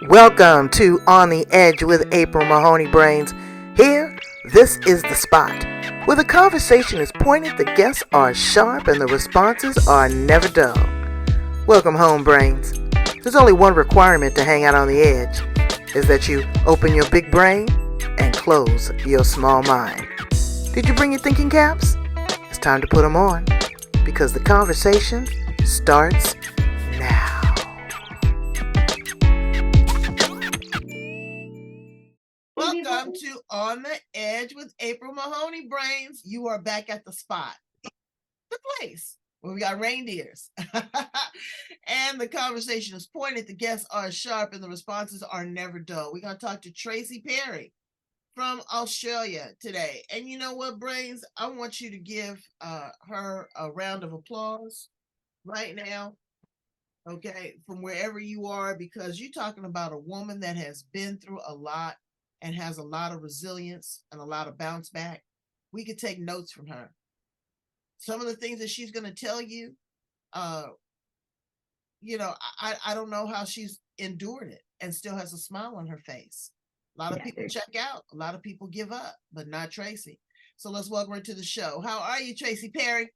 Welcome to On the Edge with April Mahoney Brains. Here, this is the spot where the conversation is pointed, the guests are sharp, and the responses are never dull. Welcome home, Brains. There's only one requirement to hang out on the edge, is that you open your big brain and close your small mind. Did you bring your thinking caps? It's time to put them on, because the conversation starts now. Welcome to On the Edge with April Mahoney Brains. You are back at the spot, the place where we got reindeers. And the conversation is pointed, the guests are sharp, and the responses are never dull. We're going to talk to Tracey Perry from Australia today. And you know what, Brains? I want you to give her a round of applause right now. Okay, from wherever you are, because you're talking about a woman that has been through a lot and has a lot of resilience and a lot of bounce back. We could take notes from her. Some of the things that she's going to tell you, I don't know how she's endured it and still has a smile on her face. A lot of people check out. A lot of people give up, but not Tracey. So let's welcome her to the show. How are you, Tracey Perry?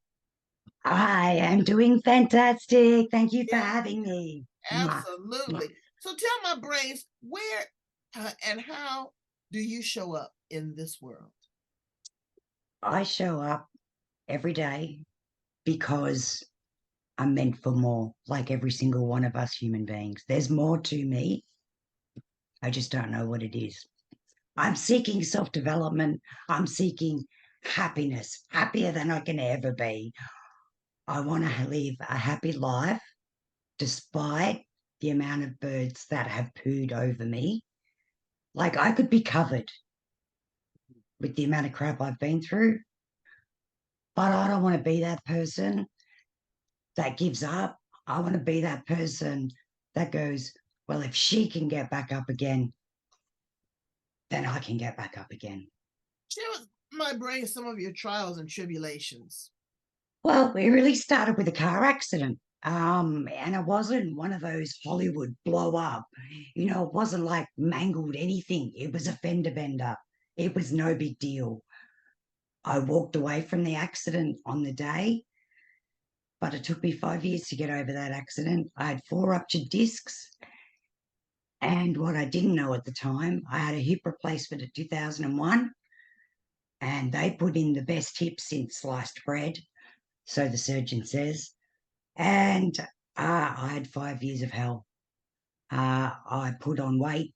I am doing fantastic. Thank you for having me. Absolutely. So tell my brains, where and how do you show up in this world? I show up every day because I'm meant for more, like every single one of us human beings. There's more to me. I just don't know what it is. I'm seeking self-development. I'm seeking happiness, happier than I can ever be. I want to live a happy life despite the amount of birds that have pooed over me. Like, I could be covered with the amount of crap I've been through, but I don't want to be that person that gives up. I want to be that person that goes, well, if she can get back up again, then I can get back up again. Share with my brain some of your trials and tribulations. Well, it really started with a car accident. And it wasn't one of those Hollywood blow up. It wasn't like mangled anything. It was a fender bender. It was no big deal. I walked away from the accident on the day, but it took me 5 years to get over that accident. I had 4 ruptured discs. And what I didn't know at the time, I had a hip replacement in 2001, and they put in the best hip since sliced bread, so the surgeon says. And I had 5 years of hell. I put on weight.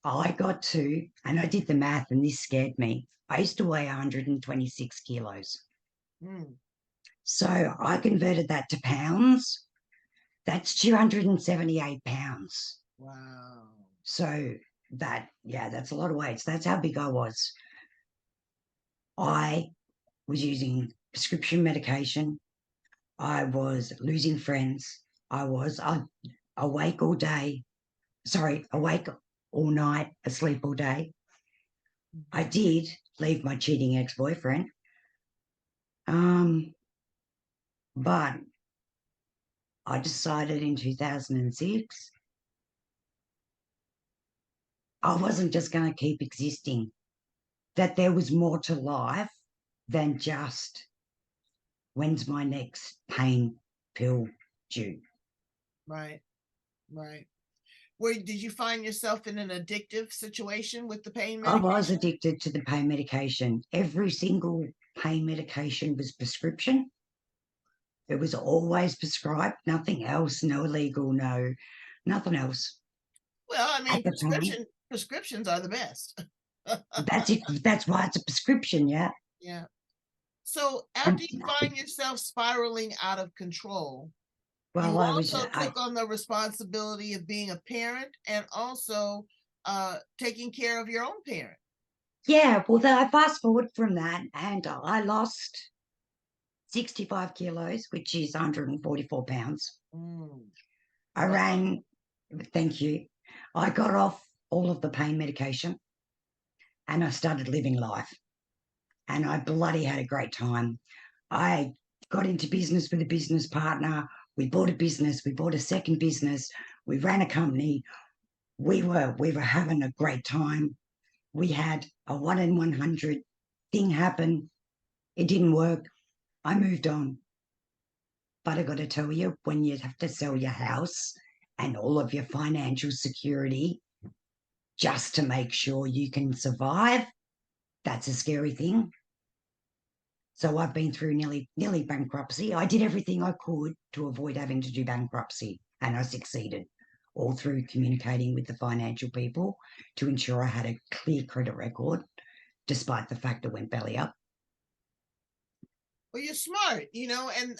And I did the math, and this scared me. I used to weigh 126 kilos. So I converted that to pounds. That's 278 pounds. Wow. So that's a lot of weight. So that's how big I was. I was using prescription medication. I was losing friends. I was awake all day. Awake all night, asleep all day. I did leave my cheating ex-boyfriend. But I decided in 2006 I wasn't just going to keep existing, that there was more to life than just when's my next pain pill due. Right. Did you find yourself in an addictive situation with the pain medication? I was addicted to the pain medication. Every single pain medication was prescription. It was always prescribed, nothing else, no illegal, nothing else. Well, I mean, prescriptions are the best. That's it. That's why it's a prescription, yeah. Yeah. So after you find yourself spiraling out of control, you also took on the responsibility of being a parent and also taking care of your own parent. Yeah, well, I fast forward from that, and I lost 65 kilos, which is 144 pounds. Thank you. I got off all of the pain medication, and I started living life. And I bloody had a great time. I got into business with a business partner. We bought a business. We bought a second business. We ran a company. we were having a great time. We had a 1 in 100 thing happen. It didn't work. I moved on. But I got to tell you, when you have to sell your house and all of your financial security just to make sure you can survive, that's a scary thing. So I've been through nearly bankruptcy. I did everything I could to avoid having to do bankruptcy, and I succeeded, all through communicating with the financial people to ensure I had a clear credit record, despite the fact it went belly up. Well, you're smart, and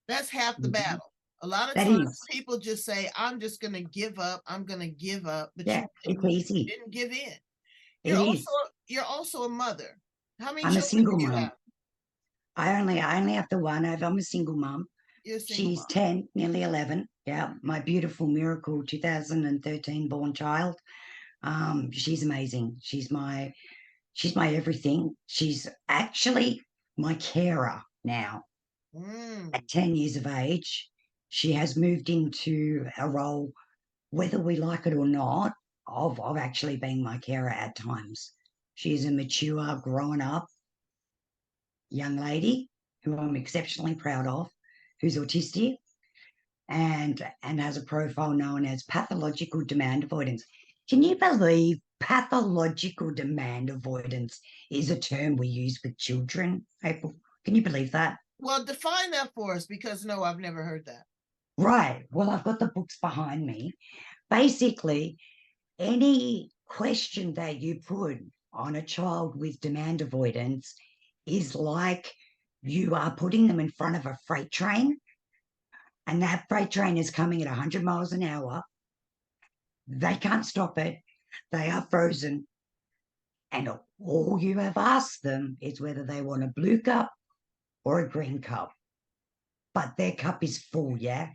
that's half the Mhm. battle. A lot of That times is, people just say, I'm just going to give up. I'm going to give up. But yeah, it's you easy. didn't give in. It You're also, is. you're also a mother. How many I'm a children single do you mum. have? I only have the one. I'm a single mum. You're a single She's mom. 10, nearly 11. Yeah, my beautiful miracle 2013 born child. She's amazing. She's my everything. She's actually my carer now. At 10 years of age, she has moved into a role, whether we like it or not, of actually being my carer at times. She is a mature, grown up young lady who I'm exceptionally proud of, who's autistic and has a profile known as pathological demand avoidance. Can you believe pathological demand avoidance is a term we use with children, April? Can you believe that? Well, define that for us, because no, I've never heard that. Right. Well, I've got the books behind me. Basically, any question that you put on a child with demand avoidance is like you are putting them in front of a freight train, and that freight train is coming at 100 miles an hour. They can't stop it. They are frozen. And all you have asked them is whether they want a blue cup or a green cup. But their cup is full, yeah?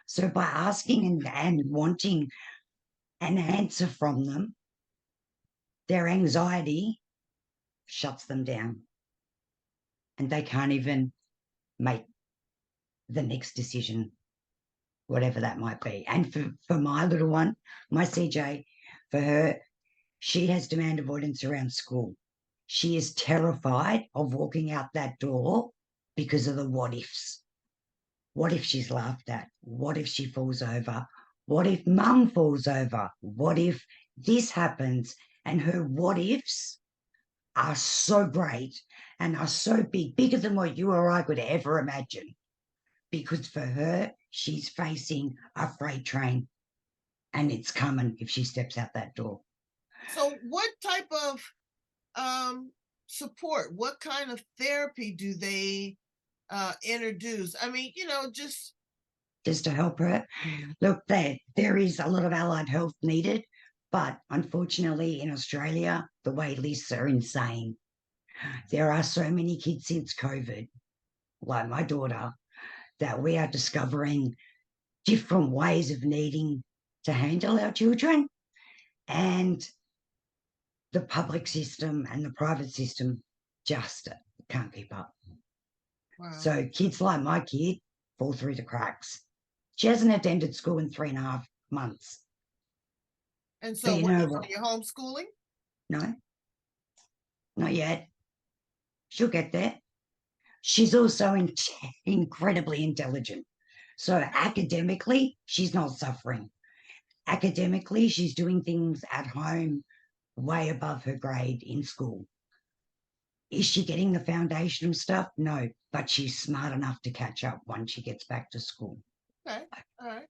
So by asking and wanting an answer from them, their anxiety shuts them down. And they can't even make the next decision, whatever that might be. And for my little one, my CJ, for her, she has demand avoidance around school. She is terrified of walking out that door because of the what ifs. What if she's laughed at? What if she falls over? What if mum falls over? What if this happens? And her what ifs are so great and are so big, bigger than what you or I could ever imagine. Because for her, she's facing a freight train and it's coming if she steps out that door. So, what type of support, what kind of therapy do they introduce? I mean, Just to help her. Look, there is a lot of allied health needed, but unfortunately in Australia, the wait lists are insane. There are so many kids since COVID, like my daughter, that we are discovering different ways of needing to handle our children. And the public system and the private system just can't keep up. wow. So kids like my kid fall through the cracks. She hasn't attended school in 3.5 months. And But so, you what, know so what? you're homeschooling? No, not yet. She'll get there. She's also incredibly intelligent. So academically, she's not suffering. Academically, she's doing things at home way above her grade in school. Is she getting the foundational stuff? No, but she's smart enough to catch up once she gets back to school. Okay, all right.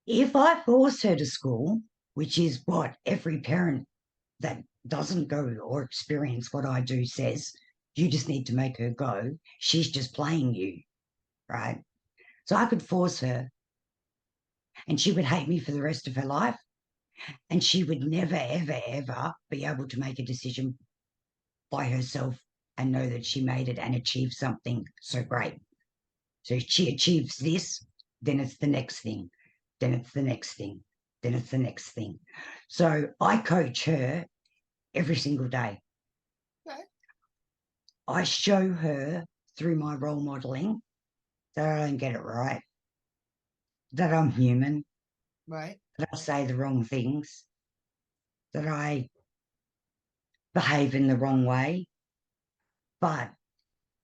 If I force her to school, which is what every parent that doesn't go or experience what I do says, you just need to make her go. She's just playing you, right? So I could force her and she would hate me for the rest of her life. And she would never, ever, ever be able to make a decision by herself and know that she made it and achieved something so great. So she achieves this, then it's the next thing, then it's the next thing, then it's the next thing. So I coach her every single day. Okay. I show her through my role modeling that I don't get it right, that I'm human, Right. that I say the wrong things, that I behave in the wrong way. But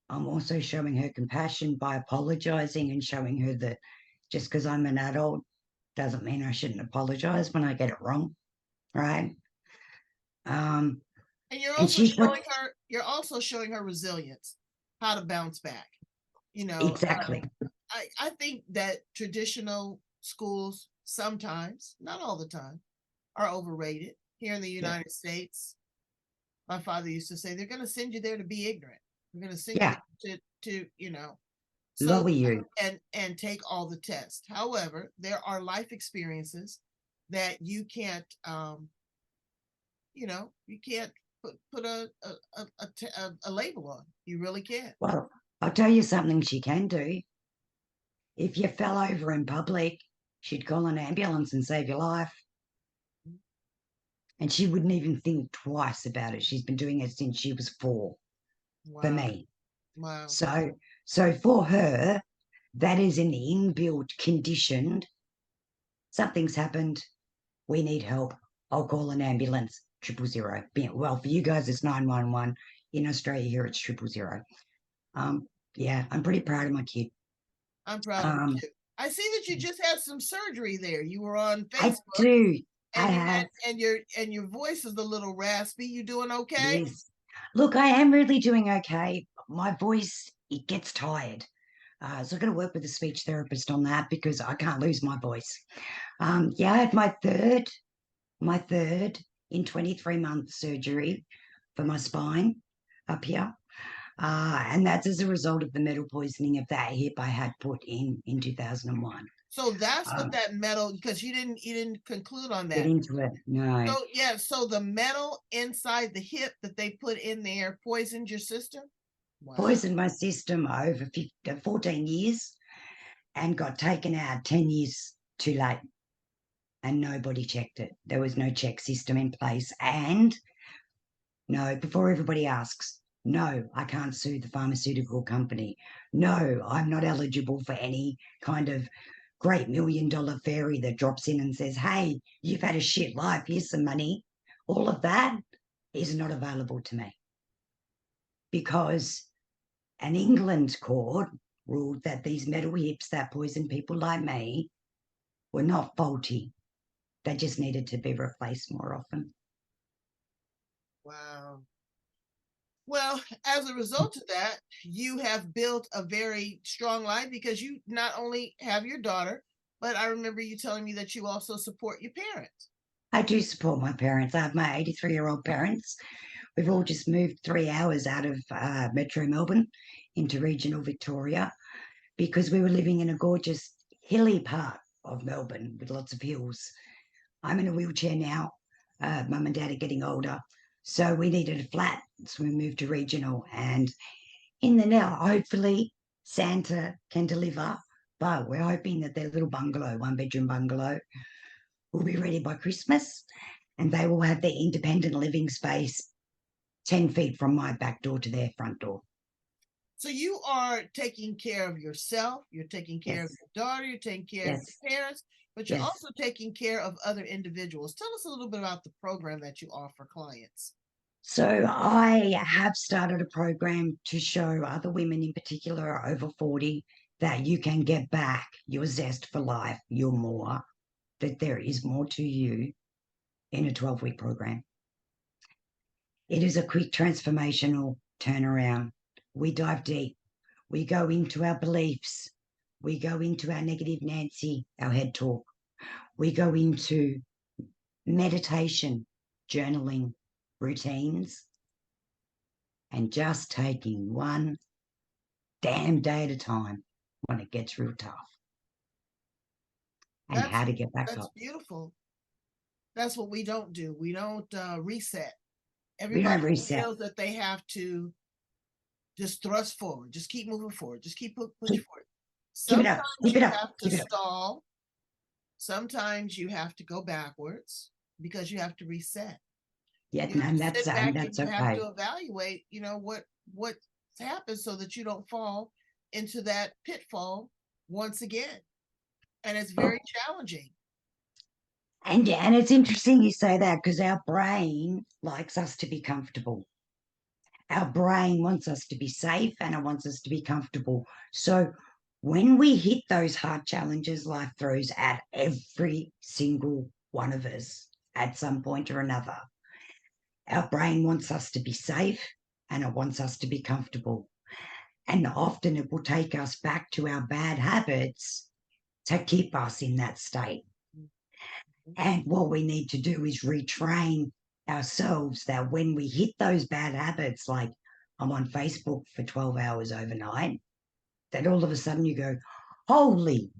I'm also showing her compassion by apologizing and showing her that just because I'm an adult doesn't mean I shouldn't apologize when I get it wrong, right? And And she's what you're also showing her resilience, how to bounce back. exactly. I think that traditional schools sometimes, not all the time, are overrated. Here in the Yeah, United States, my father used to say they're going to send you there to be ignorant. They're going to send you yeah, there to so lower you. and take all the tests. However, there are life experiences that you can't put a label on. You really can't. Well, I'll tell you something she can do. If you fell over in public, she'd call an ambulance and save your life. And she wouldn't even think twice about it. She's been doing it since she was 4 for Wow. me. Wow. So for her, that is an inbuilt conditioned. Something's happened. We need help. I'll call an ambulance. 000. Well, for you guys, it's 911. In Australia, here it's 000. Yeah, I'm pretty proud of my kid. I'm proud of her Um, too. I see that you just had some surgery there. You were on I Facebook do. I and have. your voice is a little raspy. You doing okay? Yes. Look, I am really doing okay. My voice, it gets tired. So I've got to work with a speech therapist on that because I can't lose my voice. Yeah, I had my third in 23 months surgery for my spine up here. And that's as a result of the metal poisoning of that hip I had put in 2001. So that's what Um, that metal, because you didn't conclude on get that. into it. No. So yeah, so the metal inside the hip that they put in there poisoned your system. Wow. Poisoned my system over 14 years and got taken out 10 years too late. And nobody checked it. There was no check system in place. And no, before everybody asks, no, I can't sue the pharmaceutical company. No, I'm not eligible for any kind of great $1 million fairy that drops in and says, hey, you've had a shit life, here's some money. All of that is not available to me because an England court ruled that these metal hips that poison people like me were not faulty. They just needed to be replaced more often. Wow. Well, as a result of that, you have built a very strong life because you not only have your daughter, but I remember you telling me that you also support your parents. I do support my parents. I have my 83-year-old parents. We've all just moved 3 hours out of Metro Melbourne into regional Victoria because we were living in a gorgeous hilly part of Melbourne with lots of hills. I'm in a wheelchair now. Mum and Dad are getting older. So we needed a flat. So we moved to regional. And in the now, hopefully, Santa can deliver. But we're hoping that their little bungalow, 1-bedroom bungalow, will be ready by Christmas. And they will have their independent living space 10 feet from my back door to their front door. So you are taking care of yourself, you're taking care of Yes. your daughter, you're taking care of Yes. your parents, but you're Yes. also taking care of other individuals. Tell us a little bit about the program that you offer clients. So I have started a program to show other women in particular over 40 that you can get back your zest for life, your more, that there is more to you in a 12-week program. It is a quick transformational turnaround. We dive deep. We go into our beliefs. We go into our negative Nancy, our head talk. We go into meditation, journaling, routines, and just taking one damn day at a time when it gets real tough and That's how to get back that's up. beautiful. That's what we don't do. We don't reset. We don't Everybody reset. feels that they have to just thrust forward, just keep moving forward, just keep pushing Keep, forward. keep it up. Sometimes Keep you it up. have to Keep it up. stall. Sometimes you have to go backwards because you have to reset. Yeah, You have and to sit back and that's you have okay. to evaluate, what's happened so that you don't fall into that pitfall once again. And it's very Well, challenging. And it's interesting you say that, because our brain likes us to be comfortable. Our brain wants us to be safe, and it wants us to be comfortable. So when we hit those hard challenges life throws at every single one of us at some point or another, our brain wants us to be safe, and it wants us to be comfortable. And often it will take us back to our bad habits to keep us in that state. And what we need to do is retrain ourselves that when we hit those bad habits, like I'm on Facebook for 12 hours overnight, that all of a sudden you go, holy,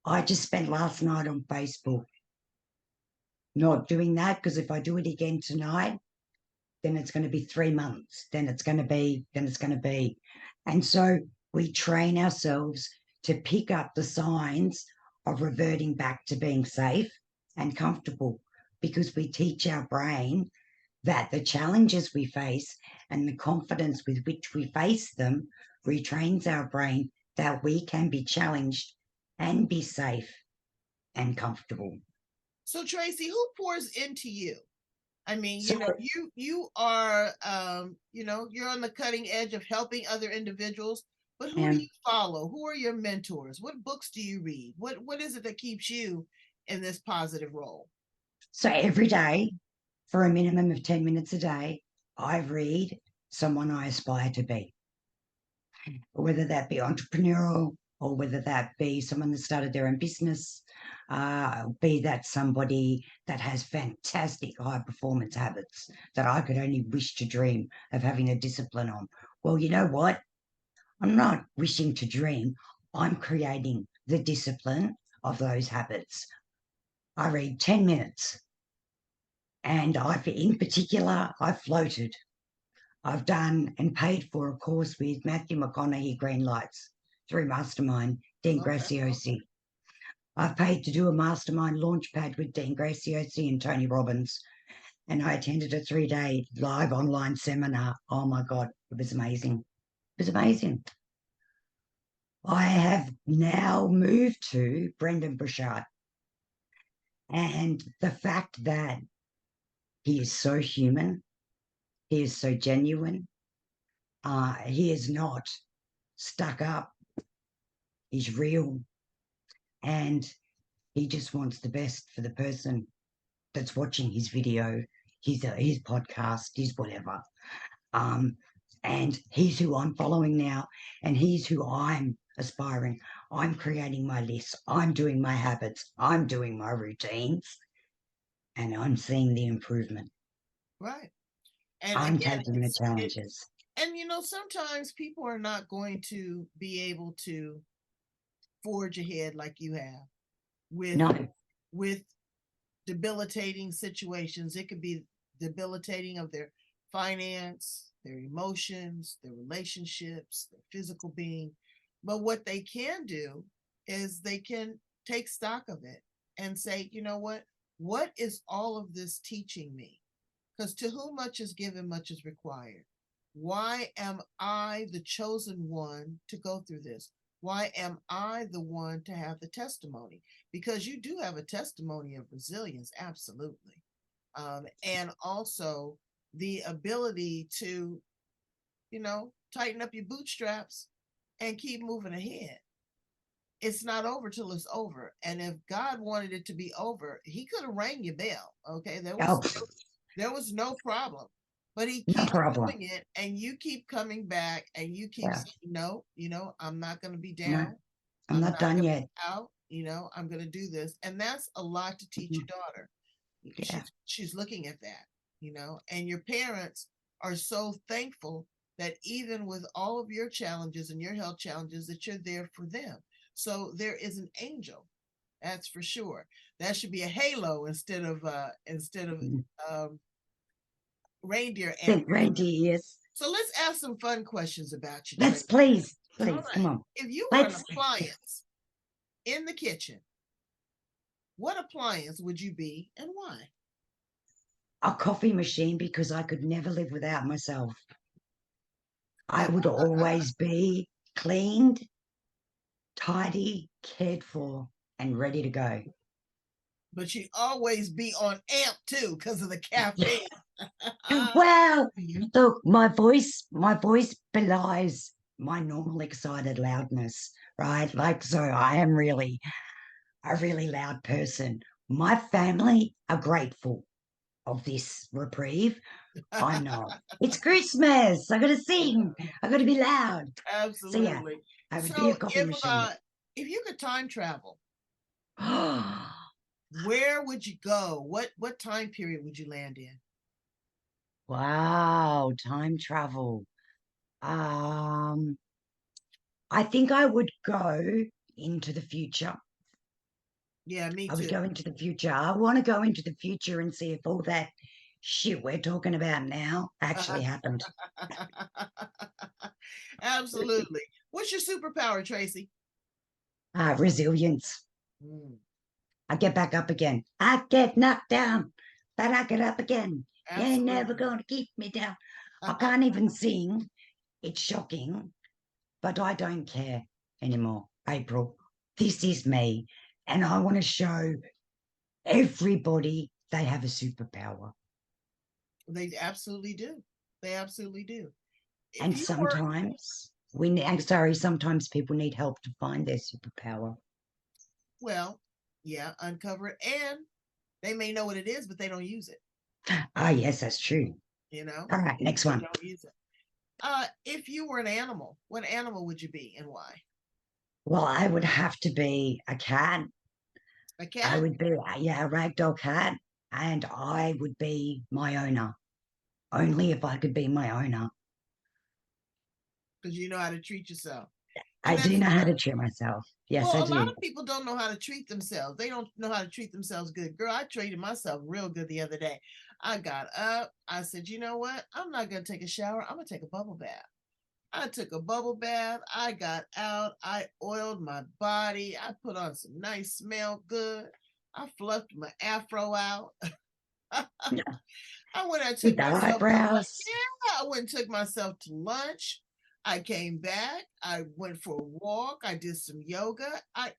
I just spent last night on Facebook. Not doing that, because if I do it again tonight, then it's going to be 3 months. Then it's going to be. And so we train ourselves to pick up the signs of reverting back to being safe and comfortable, because we teach our brain that the challenges we face and the confidence with which we face them retrains our brain that we can be challenged and be safe and comfortable. So Tracey, who pours into you? I mean, So, you are, you're on the cutting edge of helping other individuals. But who do you follow? Who are your mentors? What books do you read? What is it that keeps you in this positive role? so every day, for a minimum of 10 minutes a day, I read someone I aspire to be, whether that be entrepreneurial or whether that be someone that started their own business, be that somebody that has fantastic high performance habits that I could only wish to dream of having a discipline on. Well, you know what? I'm not wishing to dream. I'm creating the discipline of those habits. I read 10 minutes, and in particular, I floated. I've done and paid for a course with Matthew McConaughey, Green Lights, through Mastermind, Dean Okay. Graciosi. I've paid to do a Mastermind launchpad with Dean Graciosi and Tony Robbins, and I attended a 3-day live online seminar. Oh my God, it was amazing. It was amazing. I have now moved to Brendan Burchard, and the fact that he is so human, he is so genuine, he is not stuck up, he's real, and he just wants the best for the person that's watching his video, his podcast, his whatever. And he's who I'm following now, and he's who I'm aspiring. I'm creating my lists, I'm doing my habits, I'm doing my routines, and I'm seeing the improvement. Right. And I'm again, taking the it, challenges. and sometimes people are not going to be able to forge ahead like you have with No, with debilitating situations. It could be debilitating of their finance, their emotions, their relationships, their physical being. But what they can do is they can take stock of it and say, you know what? What is all of this teaching me? Because to whom much is given, much is required. Why am I the chosen one to go through this? Why am I the one to have the testimony? Because you do have a testimony of resilience, absolutely. And also the ability to, tighten up your bootstraps and keep moving ahead. It's not over till it's over. And if God wanted it to be over, he could have rang your bell. Okay. oh, There was no problem. But he no keeps problem. doing it, and you keep coming back, and you keep Yeah, saying, no, I'm not going to be no, down. I'm I'm not not done going to yet. be out. I'm going to do this. And that's a lot to teach your daughter. Yeah, She's looking at that, and your parents are so thankful that even with all of your challenges and your health challenges, that you're there for them. So there is an angel, that's for sure. That should be a halo instead of mm. um, reindeer Think antlers. reindeer, yes. So let's ask some fun questions about you, Let's Trey. please, All please, come right. on. If you were an Let's appliance in the kitchen, what appliance would you be and why? a coffee machine, because I could never live without myself. I would always be cleaned, tidy, cared for, and ready to go. But you always be on amp too because of the caffeine. Well, look, my voice belies my normal excited loudness, right? Like, so I am really a really loud person. My family are grateful of this reprieve. I'm not. It's Christmas. I got to sing. I got to be loud. So yeah, Absolutely. I would So be a coffee machine. if you could time travel, Wow, where would you go? What time period would you land in? time travel. Um, I think I would go into the future. Yeah, me I would too. go into the future. I want to go into the future and see if all that shit we're talking about now actually happened. Absolutely. What's your superpower, Tracey? Resilience. Mm, I get back up again. I get knocked down, but I get up again. You ain't never absolutely. going to keep me down. I can't even sing. It's shocking, but I don't care anymore. April, this is me. And I want to show everybody they have a superpower. They absolutely do. They absolutely do. If And you were, sometimes sometimes people need help to find their superpower. well, yeah, uncover it. And they may know what it is, but they don't use it, Ah, yes, that's true. you know? All right, next They one. don't use it. If you were an animal, what animal would you be and why? Well, I would have to be a cat. A I cat? would be, yeah, a ragdoll cat, and I would be my owner. Only if I could be my owner. Because you know how to treat yourself. I And do that's know how good. to treat myself. Yes, I Well, a lot do. of people don't know how to treat themselves. They don't know how to treat themselves good. Girl, I treated myself real good the other day. I got up. I said, you know what? I'm not going to take a shower. I'm going to take a bubble bath. I took a bubble bath. I got out. I oiled my body. I put on some nice smell good. I fluffed my afro out. I went and took With the myself to lunch. eyebrows. Yeah, I went and took myself to lunch. I came back. I went for a walk. I did some yoga. I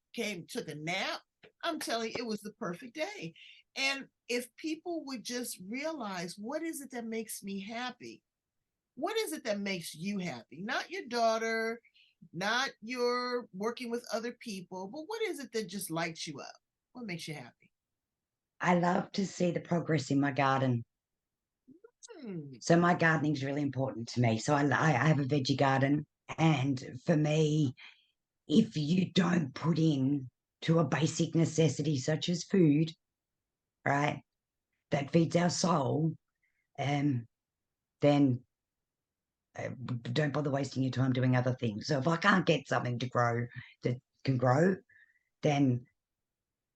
took a nap. I'm telling you, it was the perfect day. And if people would just realize what is it that makes me happy? What is it that makes you happy? Not your daughter, not your working with other people, but what is it that just lights you up? What makes you happy? I love to see the progress in my garden. Hmm. So my gardening is really important to me. So I have a veggie garden. And for me, if you don't put in to a basic necessity such as food, right, that feeds our soul, then don't bother wasting your time doing other things. So if I can't get something to grow that can grow, then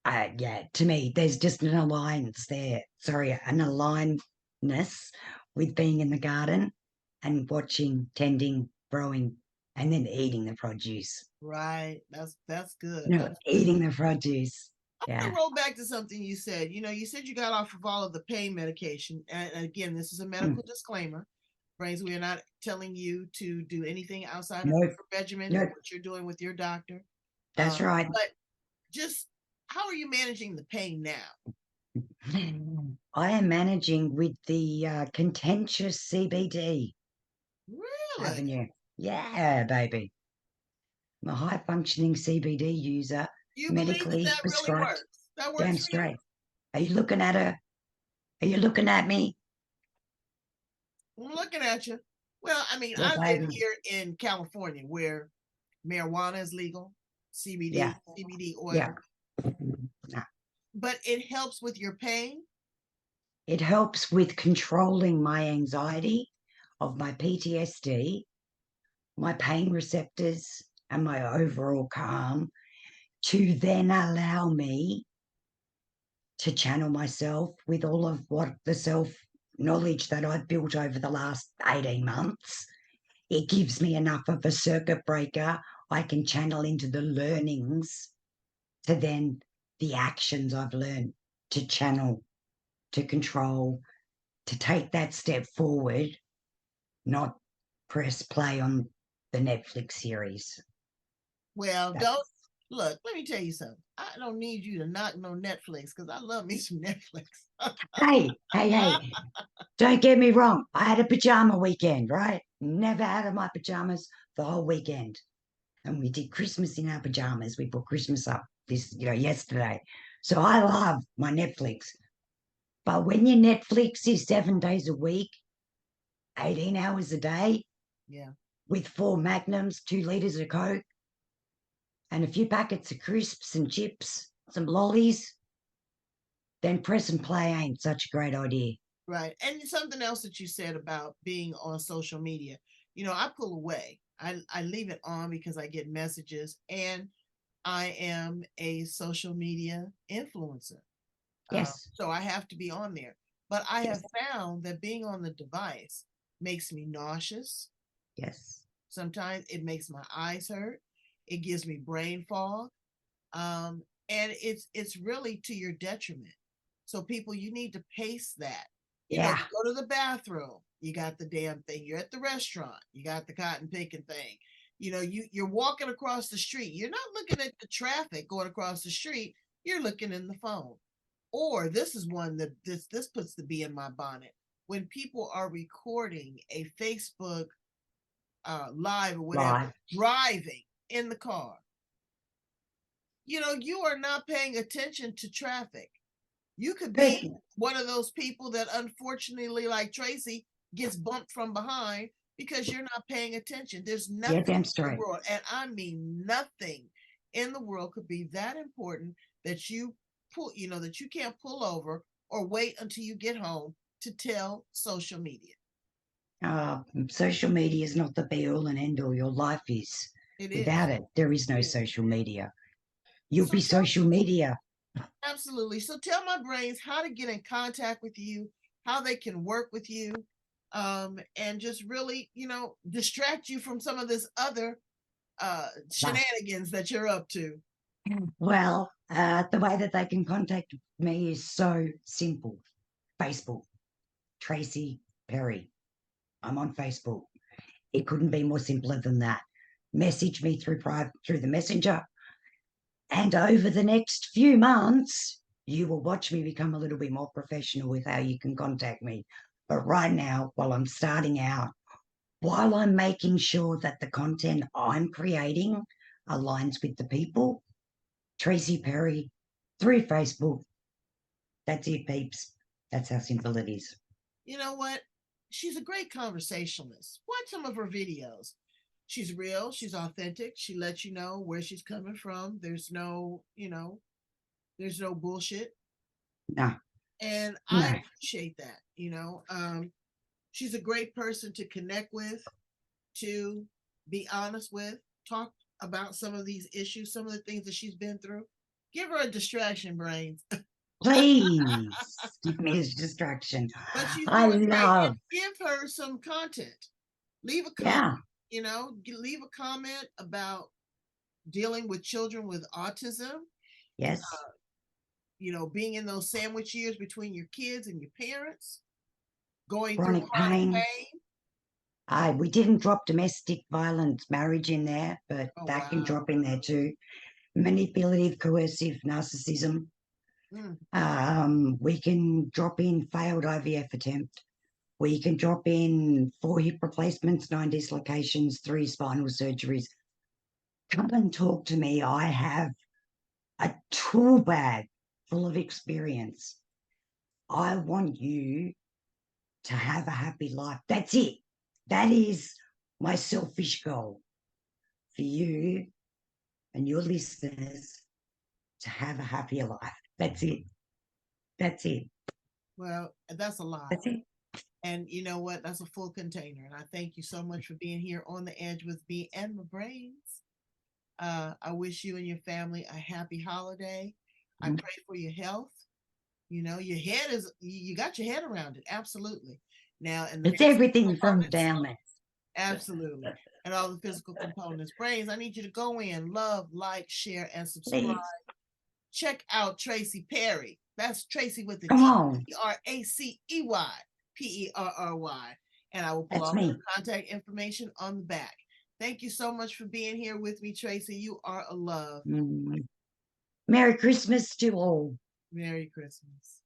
yeah, to me, there's just an alliance there. Sorry, an alignedness with being in the garden and watching, tending, growing, and then eating the produce. Right. That's good. No, That's good. eating the produce. I want Yeah. to roll back to something you said. You said you got off of all of the pain medication. And again, this is a Mm. medical disclaimer. Brains, we are not telling you to do anything outside of No, your regimen and no, what you're doing with your doctor. that's right. But just how are you managing the pain now? I am managing with the contentious CBD Really? avenue. Yeah, baby. I'm a high functioning CBD user, You believe that medically that really prescribed. works? That Damn works for you? straight. Are you looking at her? Are you looking at me? I'm looking at you. Well, I mean, Yeah, I live baby. here in California where marijuana is legal, Yeah, CBD yeah. oil, but it helps with your pain. It helps with controlling my anxiety of my PTSD, my pain receptors, and my overall calm to then allow me to channel myself with all of what the self knowledge that I've built over the last 18 months. It gives me enough of a circuit breaker I can channel into the learnings to then the actions I've learned to channel, to control, to take that step forward, not press play on the Netflix series. Well, That's don't look, let me tell you something. I don't need you to knock no Netflix because I love me some Netflix. Hey, don't get me wrong. I had a pajama weekend, right? Never out of my pajamas the whole weekend. And we did Christmas in our pajamas. We put Christmas up yesterday. So I love my Netflix. But when your Netflix is 7 days a week, 18 hours a day, Yeah. with 4 Magnums, 2 liters of Coke, and a few packets of crisps and chips, some lollies, then press and play ain't such a great idea. Right. And something else that you said about being on social media, I pull away. I leave it on because I get messages and I am a social media influencer. Yes, So I have to be on there. But I have yes, found that being on the device makes me nauseous. yes. Sometimes it makes my eyes hurt. It gives me brain fog. And it's really to your detriment. So people, you need to pace that. You Yeah, go to the bathroom, you got the damn thing. You're at the restaurant, you got the cotton picking thing. You're walking across the street. You're not looking at the traffic going across the street. You're looking in the phone. Or this is one that this puts the bee in my bonnet. When people are recording a Facebook live or whatever, live. driving in the car, you are not paying attention to traffic. You could But be one of those people that unfortunately, like Tracey, gets bumped from behind because you're not paying attention. There's yeah, nothing damn in the straight. world, and I mean nothing in the world could be that important that that you can't pull over or wait until you get home to tell social media. Social media is not the be all and end all. Your life is. It Without is. it, there is It no is. social media. You'll So be social media. absolutely. So tell my brains how to get in contact with you, how they can work with you, and just really, distract you from some of this other shenanigans that you're up to. Well, the way that they can contact me is so simple. Facebook, Tracey Perry. I'm on Facebook. It couldn't be more simpler than that. Message me through the messenger, and over the next few months, you will watch me become a little bit more professional with how you can contact me. But right now, while I'm starting out, while I'm making sure that the content I'm creating aligns with the people, Tracey Perry through Facebook. That's it, peeps. That's how simple it is. You know what? She's a great conversationalist. Watch some of her videos. She's real, she's authentic, she lets you know where she's coming from. There's no bullshit. No, And I no. appreciate that. She's a great person to connect with, to be honest with, talk about some of these issues, some of the things that she's been through. Give her a distraction, brains. Please give me a distraction. But she's I doing great. And love, give her some content. Leave a comment, yeah, leave a comment about dealing with children with autism, yes, being in those sandwich years between your kids and your parents, going through chronic chronic pain. pain. We didn't drop domestic violence marriage in there, but Oh, that can wow. drop in there too. Manipulative, coercive narcissism. Mm. We can drop in failed IVF attempt. We can drop in 4 hip replacements, 9 dislocations, 3 spinal surgeries. Come and talk to me. I have a tool bag full of experience. I want you to have a happy life. That's it. That is my selfish goal for you and your listeners to have a happier life. That's it. That's it. Well, that's a lot. That's it. And you know what? That's a full container. And I thank you so much for being here on the edge with me and my brains. I wish you and your family a happy holiday. I pray for your health. Your head you got your head around it. Absolutely. Now, and the It's physical everything from components, down there. absolutely. And all the physical components. Brains, I need you to go in, love, like, share, and subscribe. Please. Check out Tracey Perry. That's Tracey with the Come D on. RaceyPerry. And I will put That's all her me. contact information on the back. Thank you so much for being here with me, Tracey. You are a love. Mm. Merry Christmas to all. Merry Christmas.